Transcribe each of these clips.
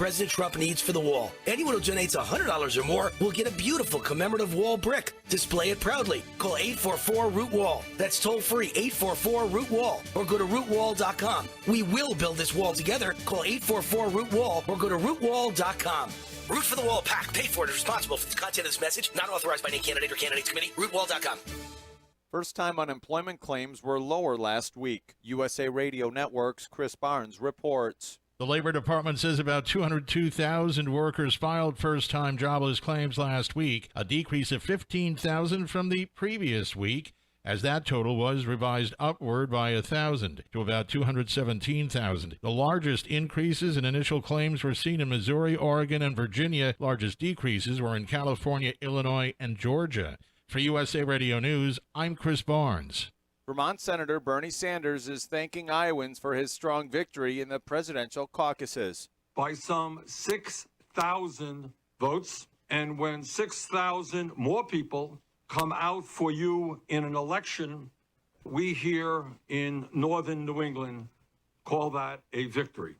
President Trump needs for the wall. Anyone who donates $100 or more will get a beautiful commemorative wall brick. Display it proudly. Call 844-ROOT-WALL. That's toll free, 844-ROOT-WALL. Or go to rootwall.com. We will build this wall together. Call 844-ROOT-WALL or go to rootwall.com. Root for the Wall PAC. Paid for and is responsible for the content of this message. Not authorized by any candidate or candidates committee. Rootwall.com. First-time unemployment claims were lower last week. USA Radio Network's Chris Barnes reports. The Labor Department says about 202,000 workers filed first-time jobless claims last week, a decrease of 15,000 from the previous week, as that total was revised upward by 1,000 to about 217,000. The largest increases in initial claims were seen in Missouri, Oregon, and Virginia. Largest decreases were in California, Illinois, and Georgia. For USA Radio News, I'm Chris Barnes. Vermont Senator Bernie Sanders is thanking Iowans for his strong victory in the presidential caucuses. By some 6,000 votes, and when 6,000 more people come out for you in an election, we here in northern New England call that a victory.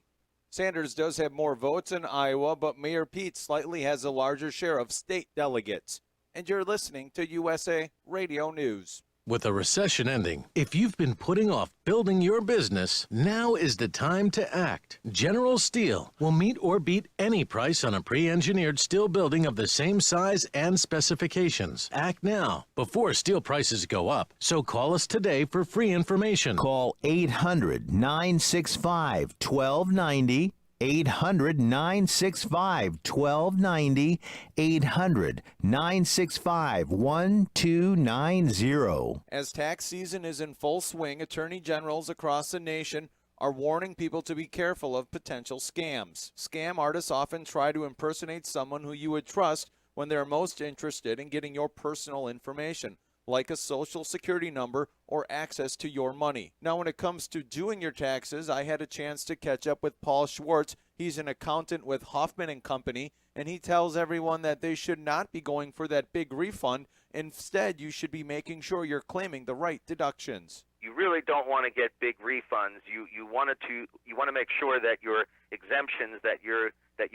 Sanders does have more votes in Iowa, but Mayor Pete slightly has a larger share of state delegates. And you're listening to USA Radio News. With a recession ending, if you've been putting off building your business, now is the time to act. General Steel will meet or beat any price on a pre-engineered steel building of the same size and specifications. Act now, before steel prices go up. So call us today for free information. Call 800-965-1290. 800-965-1290, 800-965-1290. As tax season is in full swing, attorney generals across the nation are warning people to be careful of potential scams. Scam artists often try to impersonate someone who you would trust when they're most interested in getting your personal information, like a social security number or access to your money. Now, when it comes to doing your taxes, I had a chance to catch up with Paul Schwartz. He's an accountant with Hoffman & Company, and he tells everyone that they should not be going for that big refund. Instead, you should be making sure you're claiming the right deductions. You really don't want to get big refunds. You want to make sure that your exemptions that you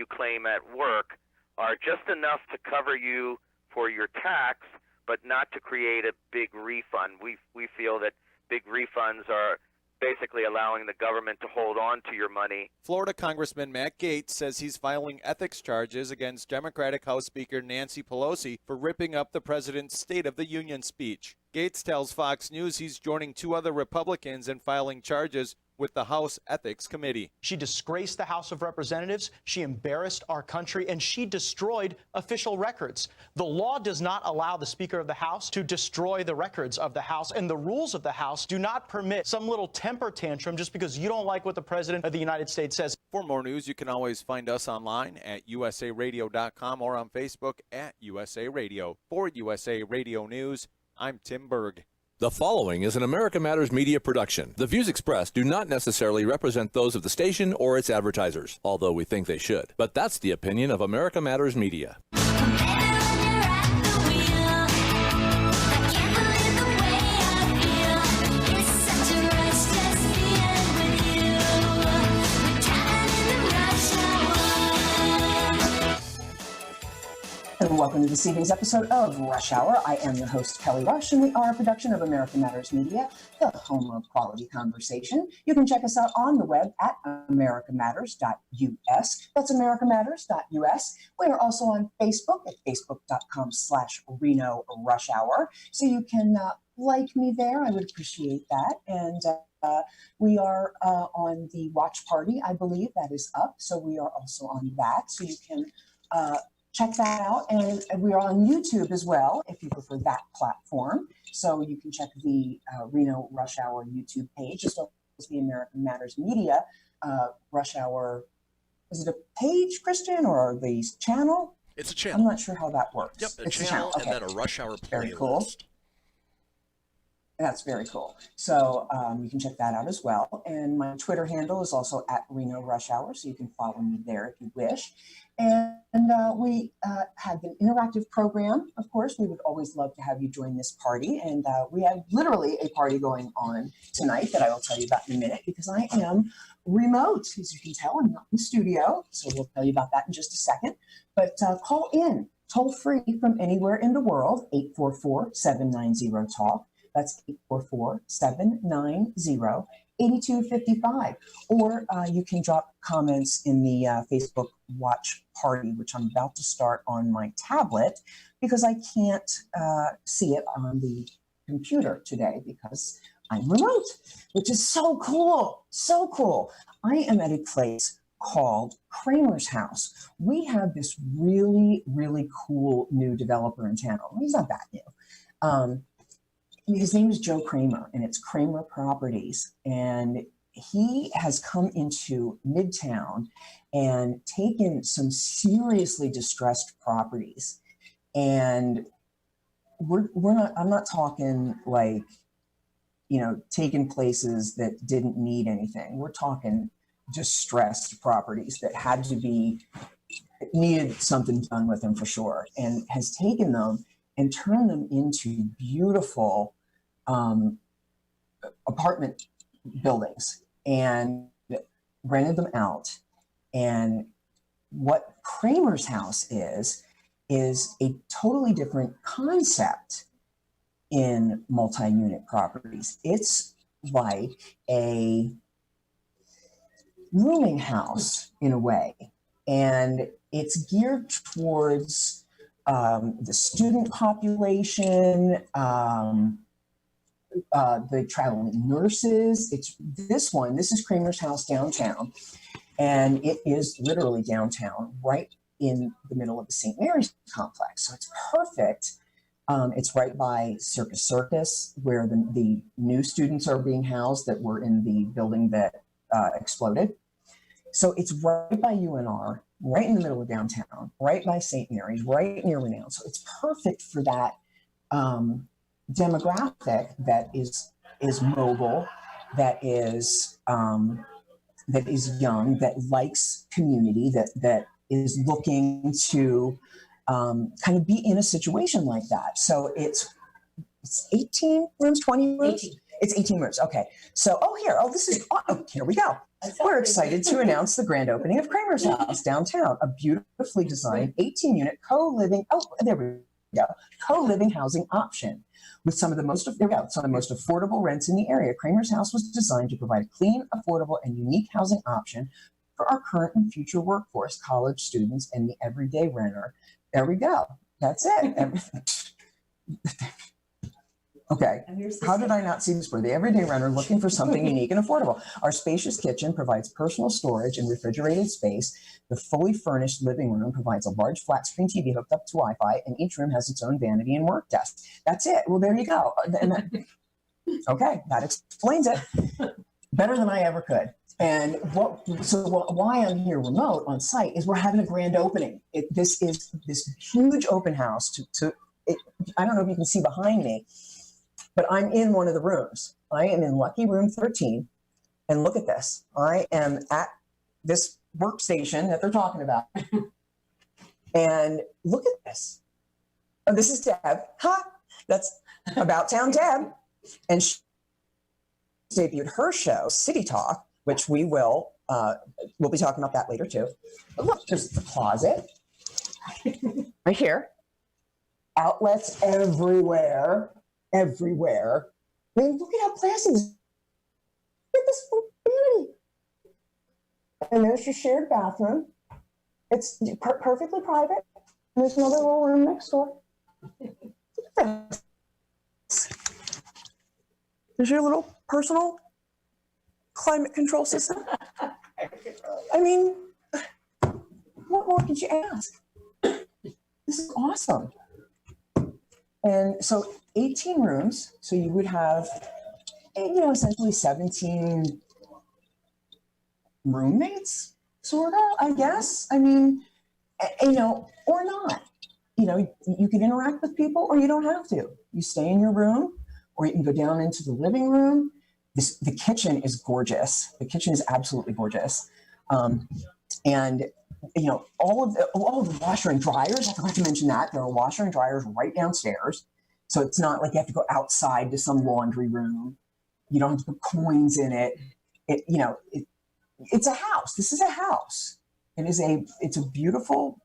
claim at work are just enough to cover you for your tax, but not to create a big refund. We feel that big refunds are basically allowing the government to hold on to your money. Florida Congressman Matt Gaetz says he's filing ethics charges against Democratic House Speaker Nancy Pelosi for ripping up the president's State of the Union speech. Gaetz tells Fox News he's joining two other Republicans in filing charges with the House Ethics Committee. She disgraced the House of Representatives, she embarrassed our country, and she destroyed official records. The law does not allow the Speaker of the House to destroy the records of the House, and the rules of the House do not permit some little temper tantrum just because you don't like what the President of the United States says. For more news, you can always find us online at usaradio.com or on Facebook at USA Radio. For USA Radio News, I'm Tim Berg. The following is an America Matters Media production. The views expressed do not necessarily represent those of the station or its advertisers, although we think they should. But that's the opinion of America Matters Media. And welcome to this evening's episode of Rush Hour. I am your host, Kelly Rush, and we are a production of America Matters Media, the home of quality conversation. You can check us out on the web at americamatters.us. That's americamatters.us. We are also on Facebook at facebook.com/Reno Rush Hour. So you can like me there. I would appreciate that. And we are on the Watch Party, I believe that is up. So we are also on that. So you can check that out. And we are on YouTube as well, if you prefer that platform. So you can check the Reno Rush Hour YouTube page, as well as the American Matters Media Rush Hour. Is it a page, Christian, or the channel? It's a channel. I'm not sure how that works. Yep, it's a channel, okay. And then a Rush Hour playlist. Very cool. That's very cool. So you can check that out as well. And my Twitter handle is also at Reno Rush Hour, so you can follow me there if you wish. And we have an interactive program. Of course, we would always love to have you join this party. And we have literally a party going on tonight that I will tell you about in a minute because I am remote. As you can tell, I'm not in the studio. So we'll tell you about that in just a second. But call in toll free from anywhere in the world, 844-790-TALK. That's 844-790-8255. Or you can drop comments in the Facebook watch party, which I'm about to start on my tablet because I can't see it on the computer today because I'm remote, which is so cool. So cool. I am at a place called Kramer's House. We have this really, really cool new developer in town. He's not that new. His name is Joe Kramer, and it's Kramer Properties. And he has come into Midtown and taken some seriously distressed properties. And I'm not talking like, you know, taking places that didn't need anything. We're talking distressed properties that needed something done with them for sure, and has taken them and turned them into beautiful apartment buildings and rented them out. And what Kramer's House is a totally different concept in multi-unit properties. It's like a rooming house in a way, and it's geared towards the student population, the traveling nurses. This is Kramer's House downtown, and it is literally downtown, right in the middle of the St. Mary's complex. So it's perfect. It's right by Circus, where the new students are being housed that were in the building that exploded. So it's right by UNR, right in the middle of downtown, right by St. Mary's, right near Renown. So it's perfect for that demographic that is mobile, that is young, that likes community, that is looking to kind of be in a situation like that. So it's 18 rooms, 20 rooms? 18. It's 18 rooms. Okay. So, here we go. We're excited to announce the grand opening of Kramer's House downtown, a beautifully designed 18-unit co-living housing option with some of the most affordable rents in the area. Kramer's House was designed to provide a clean, affordable, and unique housing option for our current and future workforce, college students, and the everyday renter. There we go. That's it. Okay, how did I not see this for the everyday renter looking for something unique and affordable? Our spacious kitchen provides personal storage and refrigerated space. The fully furnished living room provides a large flat screen TV hooked up to Wi-Fi, and each room has its own vanity and work desk. That's it. Well, there you go. Okay, that explains it better than I ever could. And why I'm here remote on site is we're having a grand opening. This is this huge open house. I don't know if you can see behind me, but I'm in one of the rooms. I am in lucky room 13. And look at this. I am at this workstation that they're talking about. And look at this. Oh, this is Deb. That's About Town Deb. And she debuted her show, City Talk, which we'll be talking about that later too. But look, there's the closet right here. Outlets everywhere. I mean, look at how classy this is. Look at this beauty. And there's your shared bathroom. It's perfectly private. And there's another little room next door. There's your little personal climate control system. I mean, what more could you ask? This is awesome. And so 18 rooms, so you would have, essentially 17 roommates, sort of, I guess. I mean, or not. You can interact with people or you don't have to. You stay in your room or you can go down into the living room. The kitchen is gorgeous. The kitchen is absolutely gorgeous. And all of the washer and dryers. I forgot to mention that there are washer and dryers right downstairs. So it's not like you have to go outside to some laundry room. You don't have to put coins in it. It's a house. This is a house. It's a beautiful,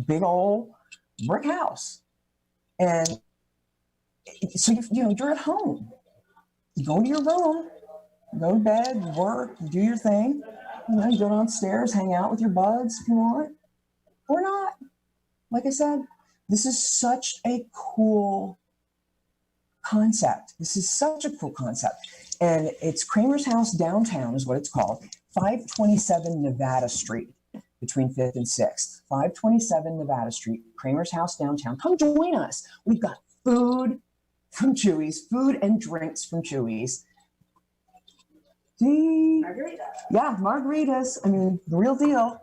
big old brick house. And so you're at home. You go to your room, go to bed, you work, you do your thing. You go downstairs, hang out with your buds if you want, or not. Like I said, this is such a cool concept. And it's Kramer's House Downtown is what it's called. 527 Nevada Street between 5th and 6th. 527 Nevada Street, Kramer's House Downtown. Come join us. We've got food from Chuy's, food and drinks from Chuy's. Margaritas. Yeah, margaritas. I mean, the real deal.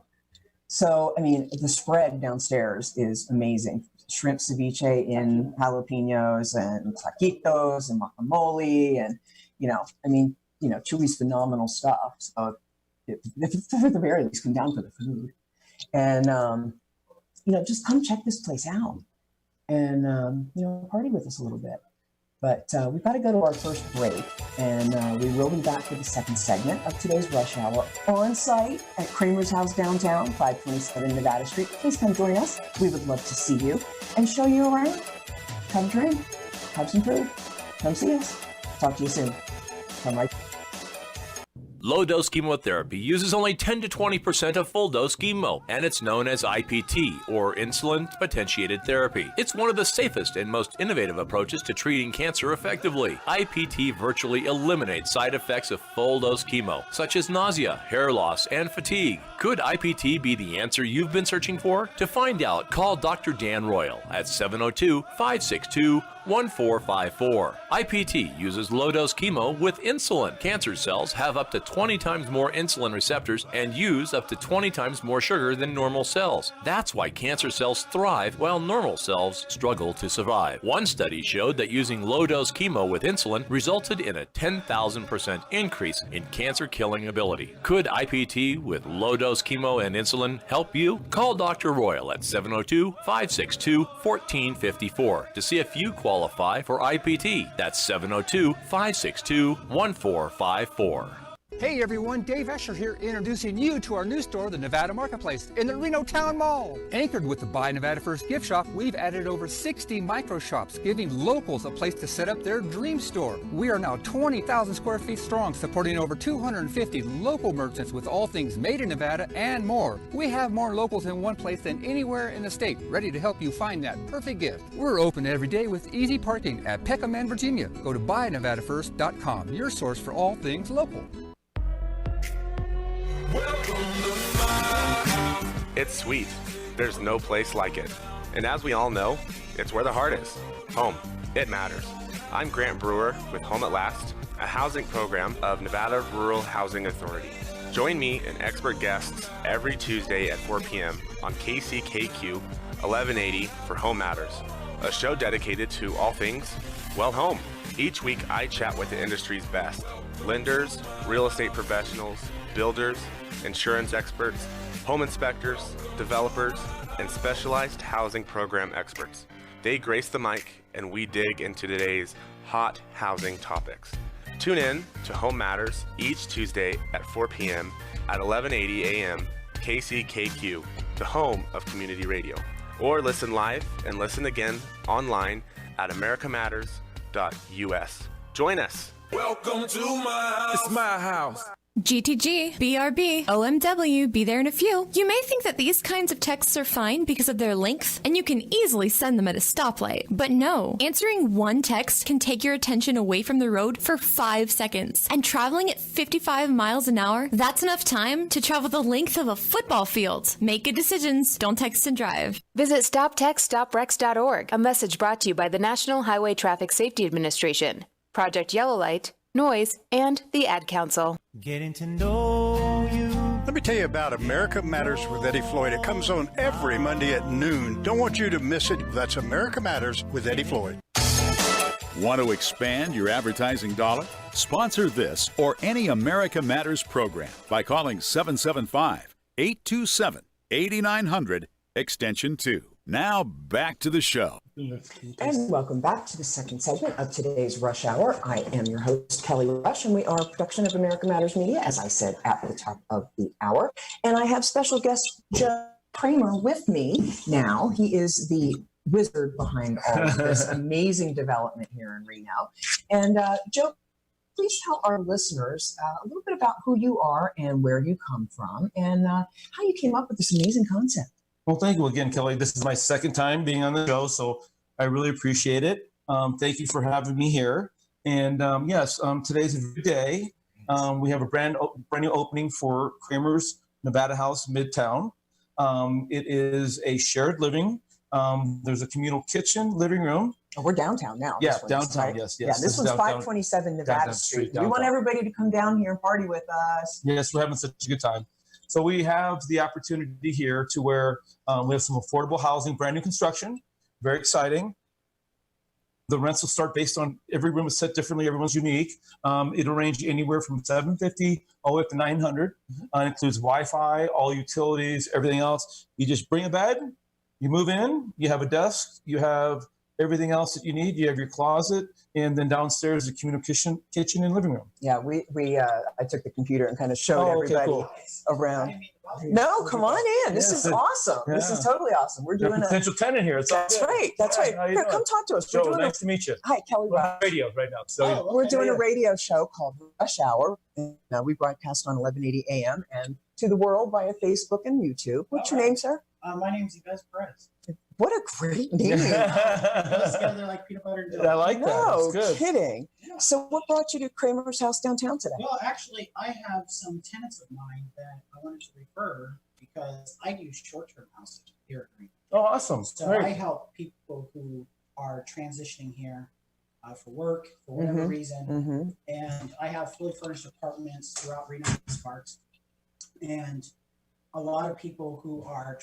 So, I mean, the spread downstairs is amazing. Shrimp ceviche in jalapenos and taquitos and guacamole. And, Chuy's phenomenal stuff. So, at the very least, come down for the food. And, just come check this place out and, party with us a little bit. But we've got to go to our first break, and we will be back for the second segment of today's Rush Hour on site at Kramer's House Downtown, 527 Nevada Street. Please come join us. We would love to see you and show you around. Come drink, have some food, come see us. Talk to you soon. Come right. Low-dose chemotherapy uses only 10 to 20% of full-dose chemo, and it's known as IPT, or insulin-potentiated therapy. It's one of the safest and most innovative approaches to treating cancer effectively. IPT virtually eliminates side effects of full-dose chemo, such as nausea, hair loss, and fatigue. Could IPT be the answer you've been searching for? To find out, call Dr. Dan Royal at 702-562-1454. IPT uses low-dose chemo with insulin. Cancer cells have up to 20 times more insulin receptors and use up to 20 times more sugar than normal cells. That's why cancer cells thrive while normal cells struggle to survive. One study showed that using low-dose chemo with insulin resulted in a 10,000% increase in cancer-killing ability. Could IPT with low-dose chemo and insulin help you? Call Dr. Royal at 702-562-1454 to see if you qualify for IPT. That's 702-562-1454. Hey everyone, Dave Escher here, introducing you to our new store, the Nevada Marketplace, in the Reno Town Mall. Anchored with the Buy Nevada First gift shop, we've added over 60 micro shops, giving locals a place to set up their dream store. We are now 20,000 square feet strong, supporting over 250 local merchants with all things made in Nevada and more. We have more locals in one place than anywhere in the state, ready to help you find that perfect gift. We're open every day with easy parking at Peckham and Virginia. Go to buynevadafirst.com, your source for all things local. It's sweet. There's no place like it. And as we all know, it's where the heart is. Home. It matters. I'm Grant Brewer with Home at Last, a housing program of Nevada Rural Housing Authority. Join me and expert guests every Tuesday at 4 p.m. on KCKQ 1180 for Home Matters, a show dedicated to all things, well, home. Each week I chat with the industry's best. Lenders, real estate professionals, builders, insurance experts, home inspectors, developers, and specialized housing program experts. They grace the mic and we dig into today's hot housing topics. Tune in to Home Matters each Tuesday at 4 p.m. at 1180 a.m. KCKQ, the home of community radio. Or listen live and listen again online at americamatters.us. Join us. Welcome to my house. It's my house. GTG, BRB, OMW, be there in a few. You may think that these kinds of texts are fine because of their length, and you can easily send them at a stoplight. But no, answering one text can take your attention away from the road for 5 seconds. And traveling at 55 miles an hour, that's enough time to travel the length of a football field. Make good decisions. Don't text and drive. Visit StopTextStopWrecks.org, a message brought to you by the National Highway Traffic Safety Administration, Project Yellow Light, Noise, and the Ad Council. Getting to know you. Let me tell you about America Matters with Eddie Floyd. It comes on every Monday at noon. Don't want you to miss it. That's America Matters with Eddie Floyd. Want to expand your advertising dollar? Sponsor this or any America Matters program by calling 775-827-8255. 8900 extension 2. Now back to the show. And welcome back to the second segment of today's Rush Hour. I am your host, Kelly Rush, and we are a production of America Matters Media, as I said at the top of the hour. And I have special guest Joe Kramer with me now. He is the wizard behind all of this amazing development here in Reno. And Joe, please tell our listeners a little bit about who you are and where you come from and how you came up with this amazing concept. Well, thank you again, Kelly. This is my second time being on the show, so I really appreciate it. Thank you for having me here. And yes, today's a good day. We have a brand new opening for Kramer's Nevada House Midtown. It is a shared living. There's a communal kitchen, living room. Oh, we're downtown now. Yeah, this downtown, right? yes. Yeah, this one's 527 Nevada Street. We want everybody to come down here and party with us. Yes, we're having such a good time. So we have the opportunity here to where we have some affordable housing, brand new construction, very exciting. The rents will start based on, every room is set differently, everyone's unique. It'll range anywhere from $750 all the way up to $900. It includes Wi-Fi, all utilities, everything else. You just bring a bed, you move in, you have a desk, you have everything else that you need. You have your closet, and then downstairs the communal kitchen and living room. Yeah, I took the computer and kind of showed everybody around. No, come on in. This is awesome. Yeah. This is totally awesome. We're doing a potential tenant here. That's right. That's right. Here, come talk to us. Joe, nice to meet you. Hi, Kelly. We're radio right now. So we're doing a radio show called Rush Hour. And, we broadcast on 1180 AM and to the world via Facebook and YouTube. What's your name, sir? My name's Yves Perez. What a great name. Together like peanut butter and jelly. I like that. No That's good. kidding. Yeah. So what brought you to Kramer's house downtown today? Well, actually, I have some tenants of mine that I wanted to refer because I do short-term housing here at Green. Oh, awesome. So Great. I help people who are transitioning here for work, for whatever reason. And I have fully furnished apartments throughout Reno and Sparks. And a lot of people who are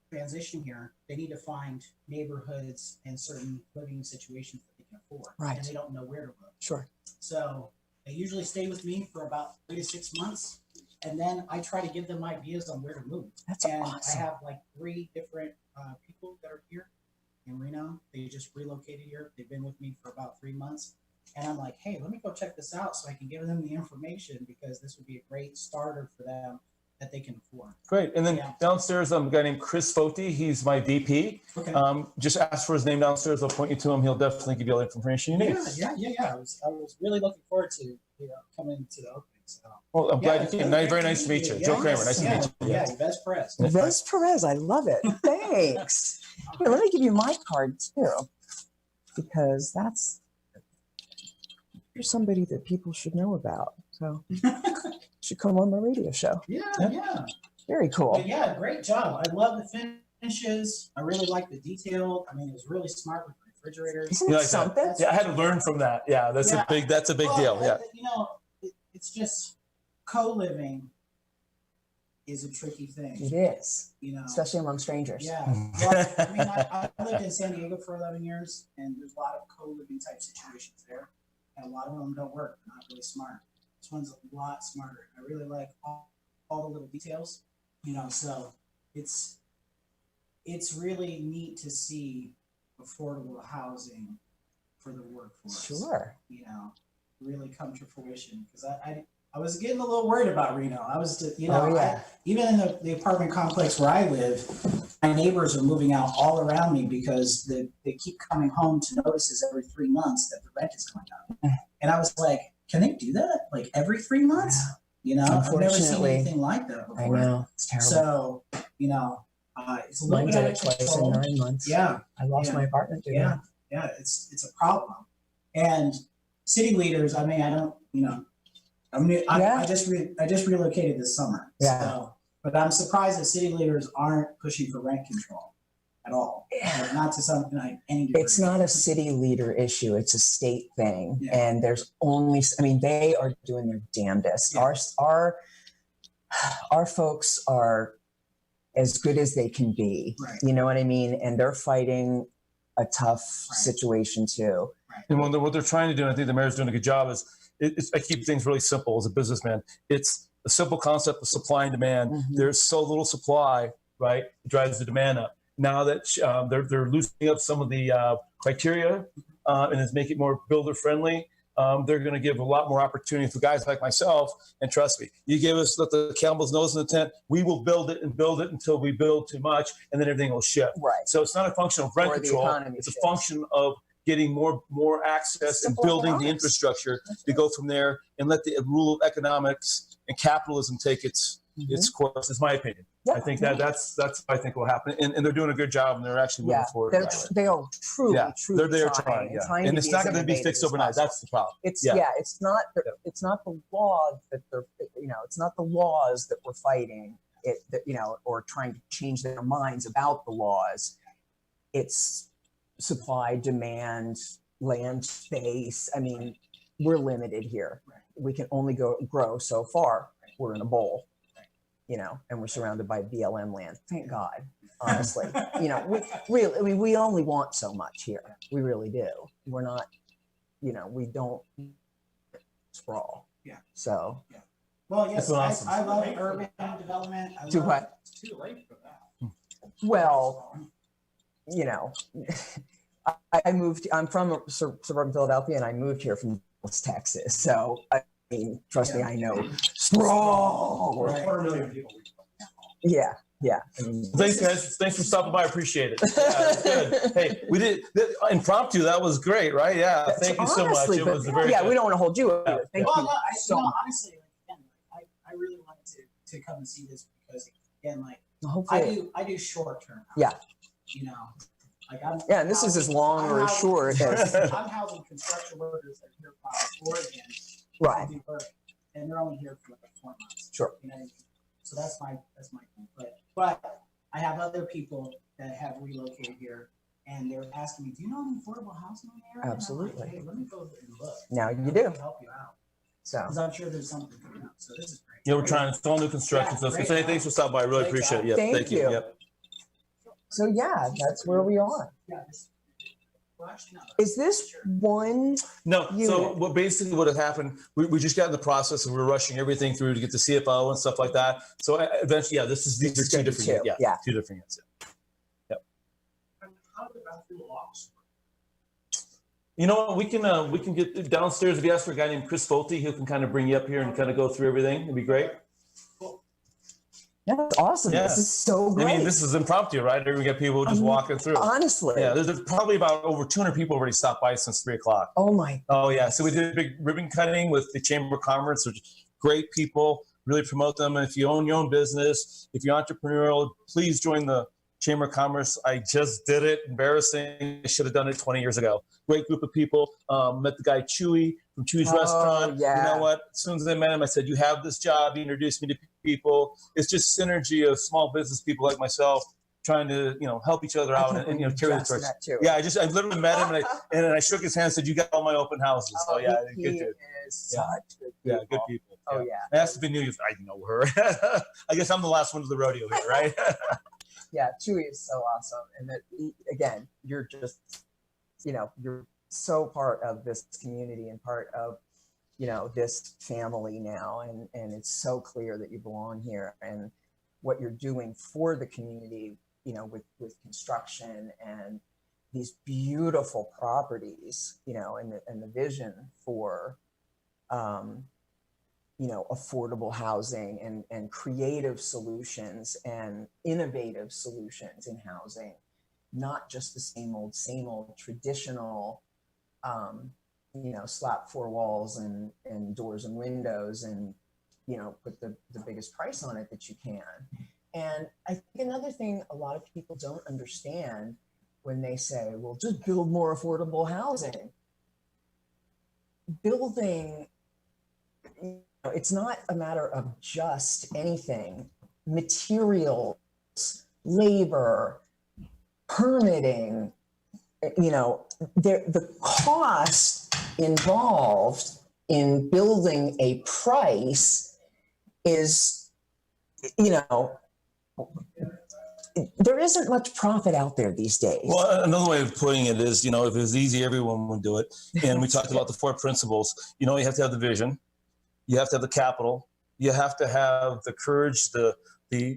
transition here, they need to find neighborhoods and certain living situations that they can afford. Right. And they don't know where to look. Sure. So they usually stay with me for about 3 to 6 months. And then I try to give them ideas on where to move. That's awesome. I have like 3 different people that are here in Reno. They just relocated here. They've been with me for about 3 months. And I'm like, hey, let me go check this out so I can give them the information because this would be a great starter for them that they can afford. Great. And then downstairs, a guy named Chris Foti. He's my VP. Okay. Just ask for his name downstairs. I'll point you to him. He'll definitely give you all the information you need. Yeah. I was really looking forward to coming to the opening. So. Well, I'm glad you came. Very nice to meet you. Joe Kramer, nice to meet you. Yeah, Yves Perez. Yves Perez, I love it. Thanks. Here, let me give you my card too, because you're somebody that people should know about. So should come on my radio show. Yeah. Very cool. But yeah, great job. I love the finishes. I really like the detail. I mean, it was really smart with the refrigerators. Isn't it something? Yeah, I had to learn from that. Yeah, that's a big deal. Yeah. It's just co-living is a tricky thing. It is. Especially among strangers. Yeah. Well, I mean, I lived in San Diego for 11 years, and there's a lot of co-living type situations there, and a lot of them don't work. They're not really smart. This one's a lot smarter. I really like all the little details, so it's really neat to see affordable housing for the workforce. Sure. Really come to fruition because I was getting a little worried about Reno. I was, even in the apartment complex where I live, my neighbors are moving out all around me because they keep coming home to notices every 3 months that the rent is going up. And I was like, can they do that like every 3 months? I've never seen anything like that before. I know, it's terrible. So, it's a little bit out of twice control. in 9 months. Yeah, I lost my apartment. Yeah, it's a problem. And city leaders, I mean, I don't, I just relocated this summer. Yeah. So, but I'm surprised that city leaders aren't pushing for rent control at all. Like, not to something like any degree. It's not a city leader issue. It's a state thing. Yeah. And they are doing their damnedest. Yeah. Our folks are as good as they can be. Right. You know what I mean? And they're fighting a tough situation too. Right. And what they're trying to do, and I think the mayor's doing a good job, is I keep things really simple as a businessman. It's a simple concept of supply and demand. There's so little supply right? It drives the demand up. Now that they're loosening up some of the criteria and is making it more builder friendly, they're going to give a lot more opportunity for guys like myself. And trust me, you give us the camel's nose in the tent, we will build it until we build too much, and then everything will shift. Right. So it's not a function of rent Or the control. economy It's a shifts. function of getting more access and Simple building the economics. infrastructure to go from there and let the rule of economics and capitalism take its course, is my opinion. Yeah. I think that's what I think will happen. And they're doing a good job, and they're actually moving forward. They are truly, Yeah, truly they're trying. yeah. Trying And to it's be not as going to be innovative fixed as overnight. possible. That's the problem. It's it's not the law that they're, it's not the laws that we're fighting it, that, or trying to change their minds about the laws. It's supply, demand, land space. I mean, we're limited here. We can only grow so far. We're in a bowl, and we're surrounded by BLM land. Thank God, honestly. We only want so much here. We really do. We're not, we don't sprawl. Yeah. So. Yeah. Well, yes, That's awesome. I love urban development. Do what? It's too late for that. Well, I'm from suburban Philadelphia, and I moved here from Dallas, Texas. So, I mean, trust me, I know sprawl. $250,000 people. Yeah. I mean, Thanks, guys. Thanks for stopping by. I appreciate it. Yeah, it's good. Hey, we did impromptu. That was great, right? Yeah. Thank you so much. Honestly, It but was very yeah, good. we don't want to hold you up. Either. Thank Well, you no, so much. honestly, again, I really wanted to come and see this because, again, Hopefully, I do short term. Yeah. I'm Yeah, and this is as long or as short as. I'm housing construction workers that are here from Oregon. Right. And they're only here for like 4 months. Sure. You know what I mean? So that's my thing. But I have other people that have relocated here, and they're asking me, "Do you know any affordable housing in the area?" Absolutely. And I'm like, hey, let me go and look. Now you I do. can help you out. So. Because I'm sure there's something coming up. So this is great. Yeah, we're trying. It's all new construction. Yeah, So great hey, job. thanks for stopping by. I really Great appreciate it. job. Yeah, Thank you. Yep. So yeah, that's where we are. Yeah. Well, actually, no. Is this one? No, so unit? what basically would have happened, we just got in the process and we were rushing everything through to get the CFO and stuff like that. So eventually, yeah, these are It's two gonna be different two, units. yeah. Two different units. How did I do loss? You know what? We can get downstairs. If you ask for a guy named Chris Folte, who can kind of bring you up here and kind of go through everything. It'd be great. Yeah, that's awesome. Yeah. This is so great. I mean, this is impromptu, right? We got people just walking through. Honestly. Yeah, there's probably about over 200 people already stopped by since 3:00. Oh my. Oh yeah, so we did a big ribbon cutting with the Chamber of Commerce, which great people, really promote them. And if you own your own business, if you're entrepreneurial, please join the Chamber of Commerce. I just did it. Embarrassing. I should have done it 20 years ago. Great group of people. Met the guy Chewy from Chewy's Restaurant. Yeah. You know what? As soon as I met him, I said, "You have this job." He introduced me to people. It's just synergy of small business people like myself trying to, help each other out and carry the torch. Yeah, I literally met him and I shook his hand and said, "You got all my open houses." So yeah, he good dude. is such good people. Yeah, good people. Oh yeah. I asked if he knew you. I know her. I guess I'm the last one to the rodeo here, right? Yeah, Chewy is so awesome. And that, again, you're just, you're so part of this community and part of, this family now. And it's so clear that you belong here and what you're doing for the community, with construction and these beautiful properties, and the vision for, affordable housing and creative solutions and innovative solutions in housing, not just the same old traditional, slap four walls and doors and windows and, put the biggest price on it that you can. And I think another thing a lot of people don't understand when they say, well, just build more affordable housing. Building, it's not a matter of just anything. Materials, labor, permitting, the cost involved in building a price is, there isn't much profit out there these days. Well, another way of putting it is, if it was easy, everyone would do it. And we talked about the 4 principles. You have to have the vision. You have to have the capital. You have to have the courage, the the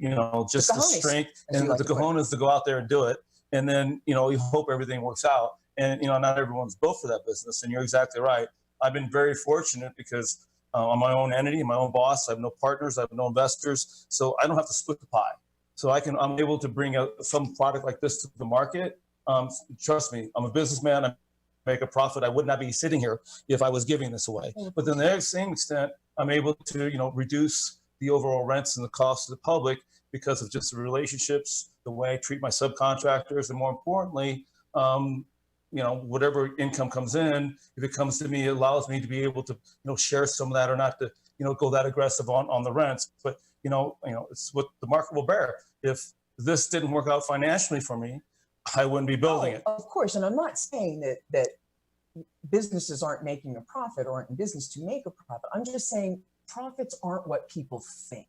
just the cojones, strength as you and like the to put it. cojones to go out there and do it. And then, you hope everything works out. And, not everyone's built for that business. And you're exactly right. I've been very fortunate because I'm my own entity, my own boss. I have no partners. I have no investors. So I don't have to split the pie. So I'm able to bring out some product like this to the market. Trust me, I'm a businessman. I make a profit. I would not be sitting here if I was giving this away. But then to the same extent, I'm able to, reduce the overall rents and the cost to the public because of just the relationships, the way I treat my subcontractors, and more importantly, whatever income comes in, if it comes to me, it allows me to be able to, share some of that or not to, go that aggressive on the rents. But, it's what the market will bear. If this didn't work out financially for me, I wouldn't be building it. Of course. And I'm not saying that businesses aren't making a profit or aren't in business to make a profit. I'm just saying profits aren't what people think.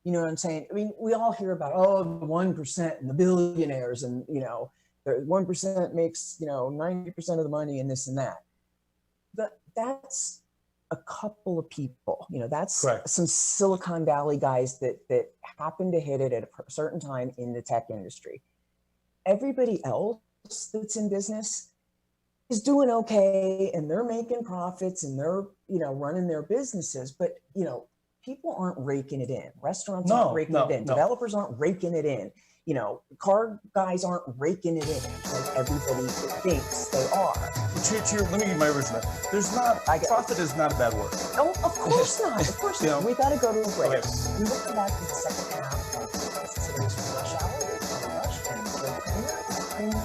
You know what I'm saying? I mean, we all hear about, the 1% and the billionaires and, the 1% makes, 90% of the money and this and that. But that's a couple of people, that's Correct. Some Silicon Valley guys that happen to hit it at a certain time in the tech industry. Everybody else that's in business is doing okay and they're making profits and they're, running their businesses. But, people aren't raking it in. Restaurants aren't raking it in. Developers aren't raking it in. Car guys aren't raking it in like everybody thinks they are. Let me give you my resume. Profit is not a bad word. Oh, of course not. Of course not. We got to go to a break. Okay. We will come back to the second half of today's Rush Hour with Tom Rush and Joe Kramer.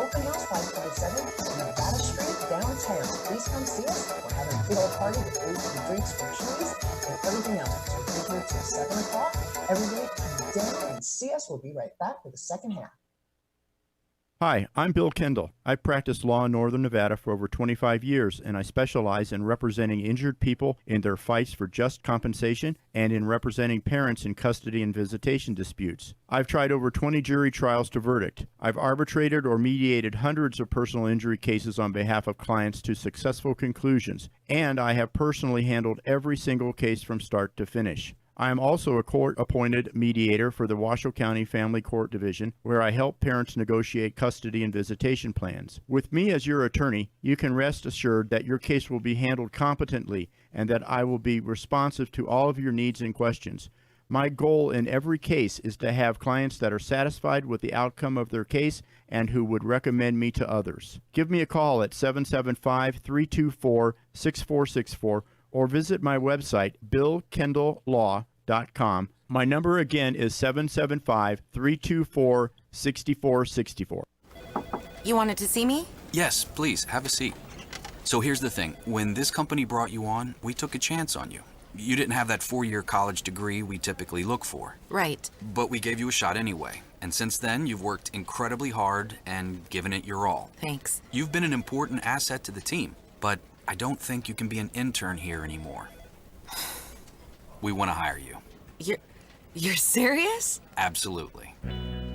Open house 557 Nevada Street, downtown. Please come see us. We're having a big old party with food and drinks from Chili's and everything else. So we're here till 7 o'clock. Everybody come down and see us. We'll be right back for the second half. Hi, I'm Bill Kendall. I've practiced law in Northern Nevada for over 25 years, and I specialize in representing injured people in their fights for just compensation and in representing parents in custody and visitation disputes. I've tried over 20 jury trials to verdict. I've arbitrated or mediated hundreds of personal injury cases on behalf of clients to successful conclusions, and I have personally handled every single case from start to finish. I am also a court-appointed mediator for the Washoe County Family Court Division, where I help parents negotiate custody and visitation plans. With me as your attorney, you can rest assured that your case will be handled competently and that I will be responsive to all of your needs and questions. My goal in every case is to have clients that are satisfied with the outcome of their case and who would recommend me to others. Give me a call at 775-324-6464 or visit my website, billkendalllaw.com. My number again is 775-324-6464. You wanted to see me? Yes, please, have a seat. So here's the thing. When this company brought you on, we took a chance on you. You didn't have that 4-year college degree we typically look for. Right. But we gave you a shot anyway. And since then, you've worked incredibly hard and given it your all. Thanks. You've been an important asset to the team, but I don't think you can be an intern here anymore. We want to hire you. You're serious? Absolutely.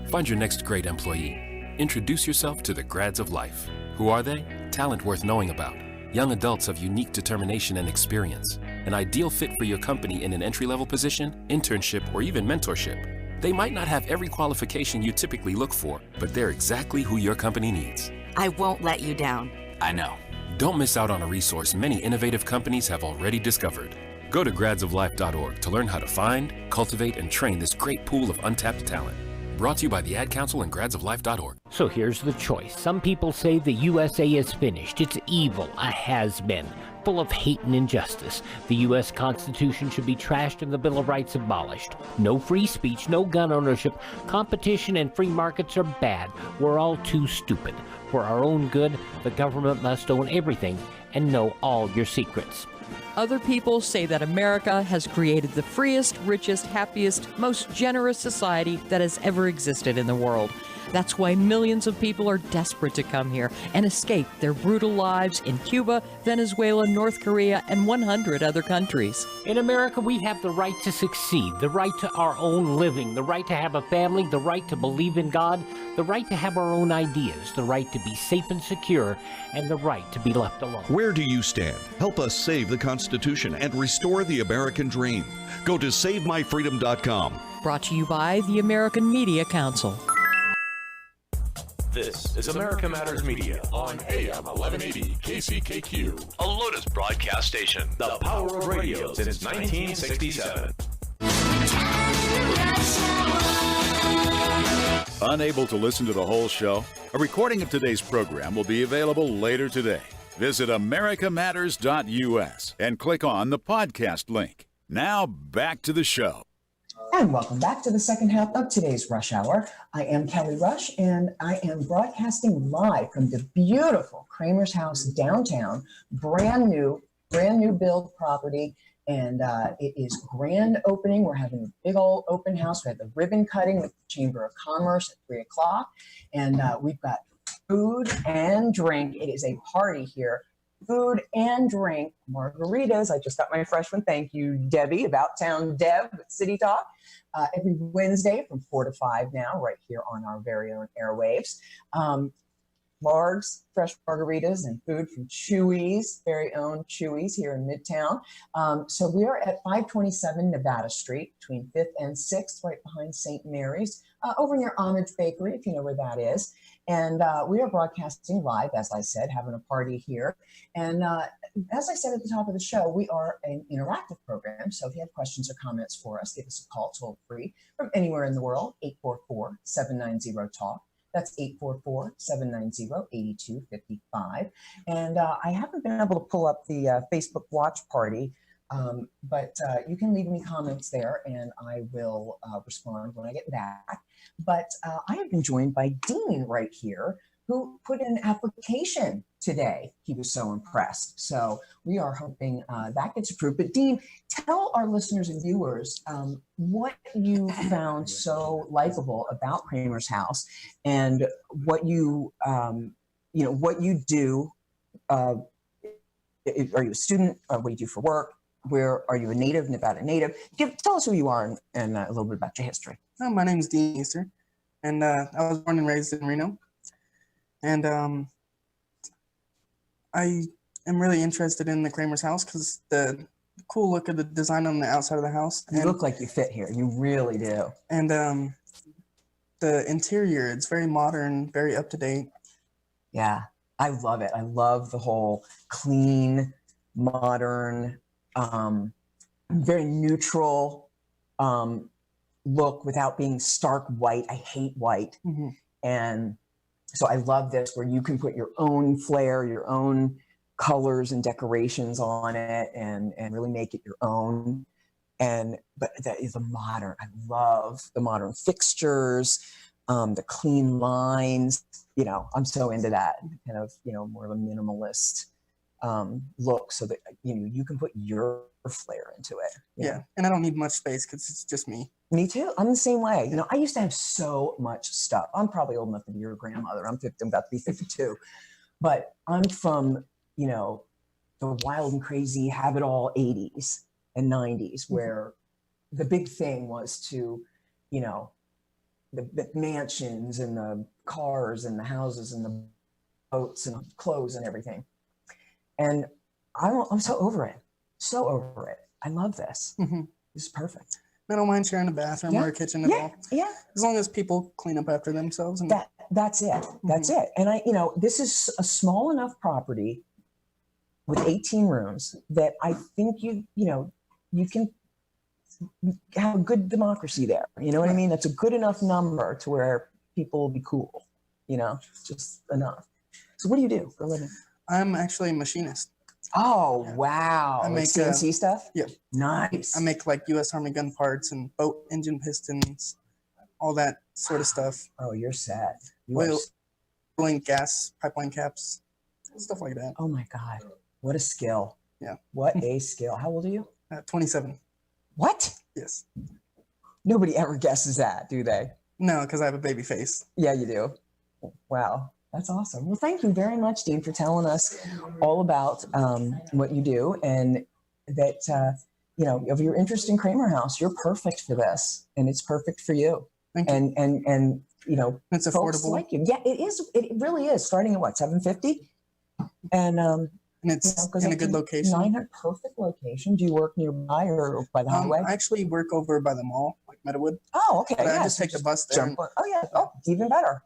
Find your next great employee. Introduce yourself to the Grads of Life. Who are they? Talent worth knowing about. Young adults of unique determination and experience. An ideal fit for your company in an entry-level position, internship, or even mentorship. They might not have every qualification you typically look for, but they're exactly who your company needs. I won't let you down. I know. Don't miss out on a resource many innovative companies have already discovered. Go to gradsoflife.org to learn how to find, cultivate, and train this great pool of untapped talent. Brought to you by the Ad Council and gradsoflife.org. So here's the choice. Some people say the USA is finished. It's evil, a has-been, full of hate and injustice. The U.S. Constitution should be trashed and the Bill of Rights abolished. No free speech, no gun ownership. Competition and free markets are bad. We're all too stupid. For our own good, the government must own everything and know all your secrets. Other people say that America has created the freest, richest, happiest, most generous society that has ever existed in the world. That's why millions of people are desperate to come here and escape their brutal lives in Cuba, Venezuela, North Korea, and 100 other countries. In America, we have the right to succeed, the right to our own living, the right to have a family, the right to believe in God, the right to have our own ideas, the right to be safe and secure, and the right to be left alone. Where do you stand? Help us save the Constitution and restore the American dream. Go to SaveMyFreedom.com. Brought to you by the American Media Council. This is America Matters Media on AM 1180 KCKQ, a Lotus broadcast station. The power of radio since 1967. Unable to listen to the whole show? A recording of today's program will be available later today. Visit americamatters.us and click on the podcast link. Now back to the show. And welcome back to the second half of today's Rush Hour. I am Kelly Rush, and I am broadcasting live from the beautiful Kramer's House downtown, brand new build property. And it is grand opening. We're having a big old open house. We have the ribbon cutting with the Chamber of Commerce at 3 o'clock. And we've got food and drink. It is a party here. Food and drink, margaritas. I just got my fresh one. Thank you, Debbie, About Town Deb at City Talk. Every Wednesday from 4 to 5 now, right here on our very own airwaves. Margs, fresh margaritas and food from Chewy's, very own Chewy's here in Midtown. So we are at 527 Nevada Street between 5th and 6th, right behind St. Mary's, over near Homage Bakery, if you know where that is. And we are broadcasting live, as I said, having a party here. And as I said at the top of the show, we are an interactive program. So if you have questions or comments for us, give us a call toll free from anywhere in the world, 844-790-TALK. That's 844-790-8255. And I haven't been able to pull up the Facebook watch party, but you can leave me comments there and I will respond when I get back. But I have been joined by Dean right here, who put in an application today. He was so impressed. So we are hoping that gets approved. But Dean, tell our listeners and viewers what you found so likable about Kramer's House and what you, what you do. Are you a student? What do you do for work? Where are you a native, Nevada native? Tell us who you are and a little bit about your history. My name is Dean Easter, and I was born and raised in Reno. And I am really interested in the Kramer's House because the cool look of the design on the outside of the house. You look like you fit here. You really do. And the interior, it's very modern, very up to date. Yeah, I love it. I love the whole clean, modern, very neutral look without being stark white. I hate white. Mm-hmm. And so I love this where you can put your own flair, your own colors and decorations on it and really make it your own. But that is a modern, I love the modern fixtures, the clean lines, I'm so into that kind of, more of a minimalist look so that, you can put your flair into it. Yeah. And I don't need much space because it's just me. Me too. I'm the same way. I used to have so much stuff. I'm probably old enough to be your grandmother. I'm about to be 52. But I'm from, the wild and crazy, have it all 80s and 90s, where the big thing was to, the mansions and the cars and the houses and the boats and clothes and everything. And I'm so over it. So over it. I love this. Mm-hmm. This is perfect. I don't mind sharing a bathroom or a kitchen at all. Yeah. As long as people clean up after themselves. And that's it. That's it. And this is a small enough property with 18 rooms that I think you can have a good democracy there. You know what I mean? That's a good enough number to where people will be cool. Just enough. So what do you do for a living? I'm actually a machinist. Oh, wow. I make CNC stuff? Yeah. Nice. I make like U.S. Army gun parts and boat engine pistons, all that sort of stuff. Oh, you're sad. Oil, gas, pipeline caps, stuff like that. Oh my God. What a skill. Yeah. What a skill. How old are you? 27. What? Yes. Nobody ever guesses that, do they? No, because I have a baby face. Yeah, you do. Wow, that's awesome. Well, thank you very much, Dean, for telling us all about what you do, and that of your interest in Kramer House. You're perfect for this, and it's perfect for you. Thank you. And it's folks affordable. like you. Yeah, it is. It really is. Starting at what, $750? And it's in a good location. Perfect location. Do you work nearby or by the highway? I actually work over by the mall, like Meadowood. Oh, okay. But I Yeah, just so take the bus there. jump on- Oh, yeah. Oh, even better.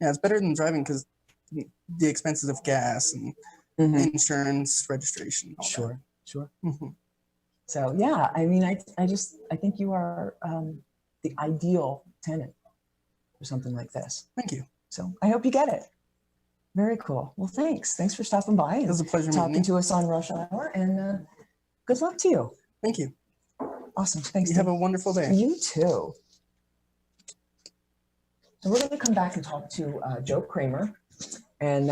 Yeah, it's better than driving because the expenses of gas and insurance, registration. All Sure. that. So yeah, I mean, I think you are the ideal tenant for something like this. Thank you. So I hope you get it. Very cool. Well, thanks for stopping by. It was a pleasure meeting talking you. to us on Rush Hour, and good luck to you. Thank you. Awesome. Thanks. You have Steve. a wonderful day. You too. So we're going to come back and talk to Joe Kramer, and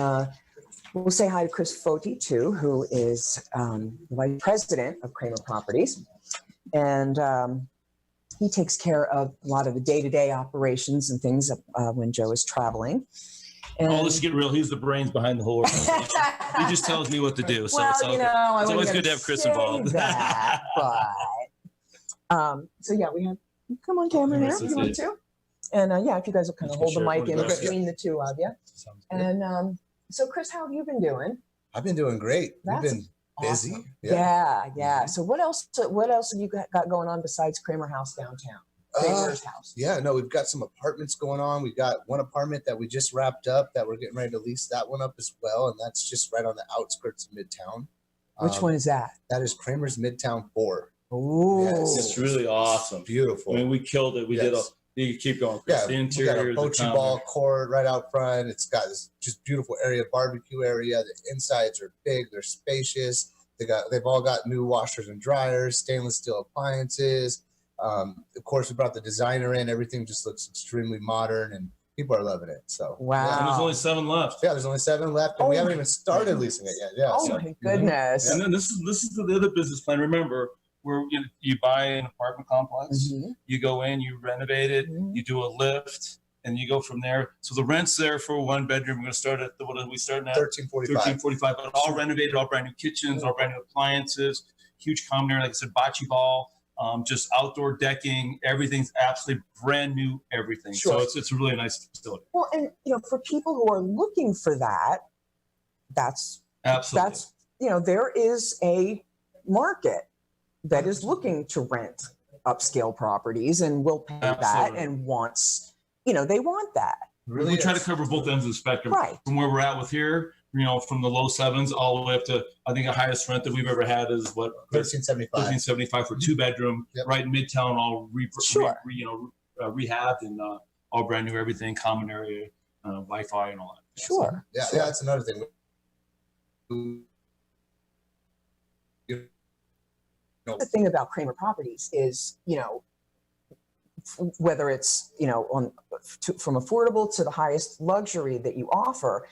we'll say hi to Chris Foti too, who is the vice president of Kramer Properties, and he takes care of a lot of the day-to-day operations and things when Joe is traveling. And let's get real. He's the brains behind the whole organization. He just tells me what to do. So well, it's, all you good. know, I It's wasn't always gonna good to have Chris say involved. that, but so yeah, we have. Come on, camera there. If you want to. And if you guys will kind of hold the mic in between the two of you. And so, Chris, how have you been doing? I've been doing great. We've That's been busy. awesome. Yeah. So what else have you got going on besides Kramer House downtown? Kramer's house. Yeah, no, we've got some apartments going on. We've got one apartment that we just wrapped up that we're getting ready to lease that one up as well. And that's just right on the outskirts of Midtown. Which one is that? That is Kramer's Midtown 4. Ooh. Yes. It's really awesome. Beautiful. I mean, we killed it. We did you keep going, Chris. Yeah, The we interior, got a the bocce ball court right out front. It's got this just beautiful area, barbecue area. The insides are big. They're spacious. They've all got new washers and dryers, stainless steel appliances. Of course, we brought the designer in. Everything just looks extremely modern, and people are loving it. So wow. And there's only 7 left. Yeah, there's only 7 left, and we haven't even started leasing it yet. Yeah. Oh so. my goodness. And then this is the other business plan. Remember, where you buy an apartment complex, you go in, you renovate it, you do a lift, and you go from there. So the rent's there for 1 bedroom. We're going to start at what are we starting at? $13.45. But all renovated, all brand new kitchens, all brand new appliances, huge common area, like I said, bocce ball. Just outdoor decking, everything's absolutely brand new, everything. Sure. So it's a really nice facility. Well, and for people who are looking for that, that's Absolutely. There is a market that is looking to rent upscale properties and will pay that Absolutely. and wants, they want that. We try to cover both ends of the spectrum. Right. From where we're at with here, from the low 7s all the way up to, I think the highest rent that we've ever had is what? $13.75. $13.75 for 2-bedroom, right in Midtown, all rehabbed and all brand new, everything, common area, Wi-Fi and all that. Sure. Yeah, Sure. yeah, that's another thing. The thing about Kramer Properties is, whether it's, from affordable to the highest luxury that you offer,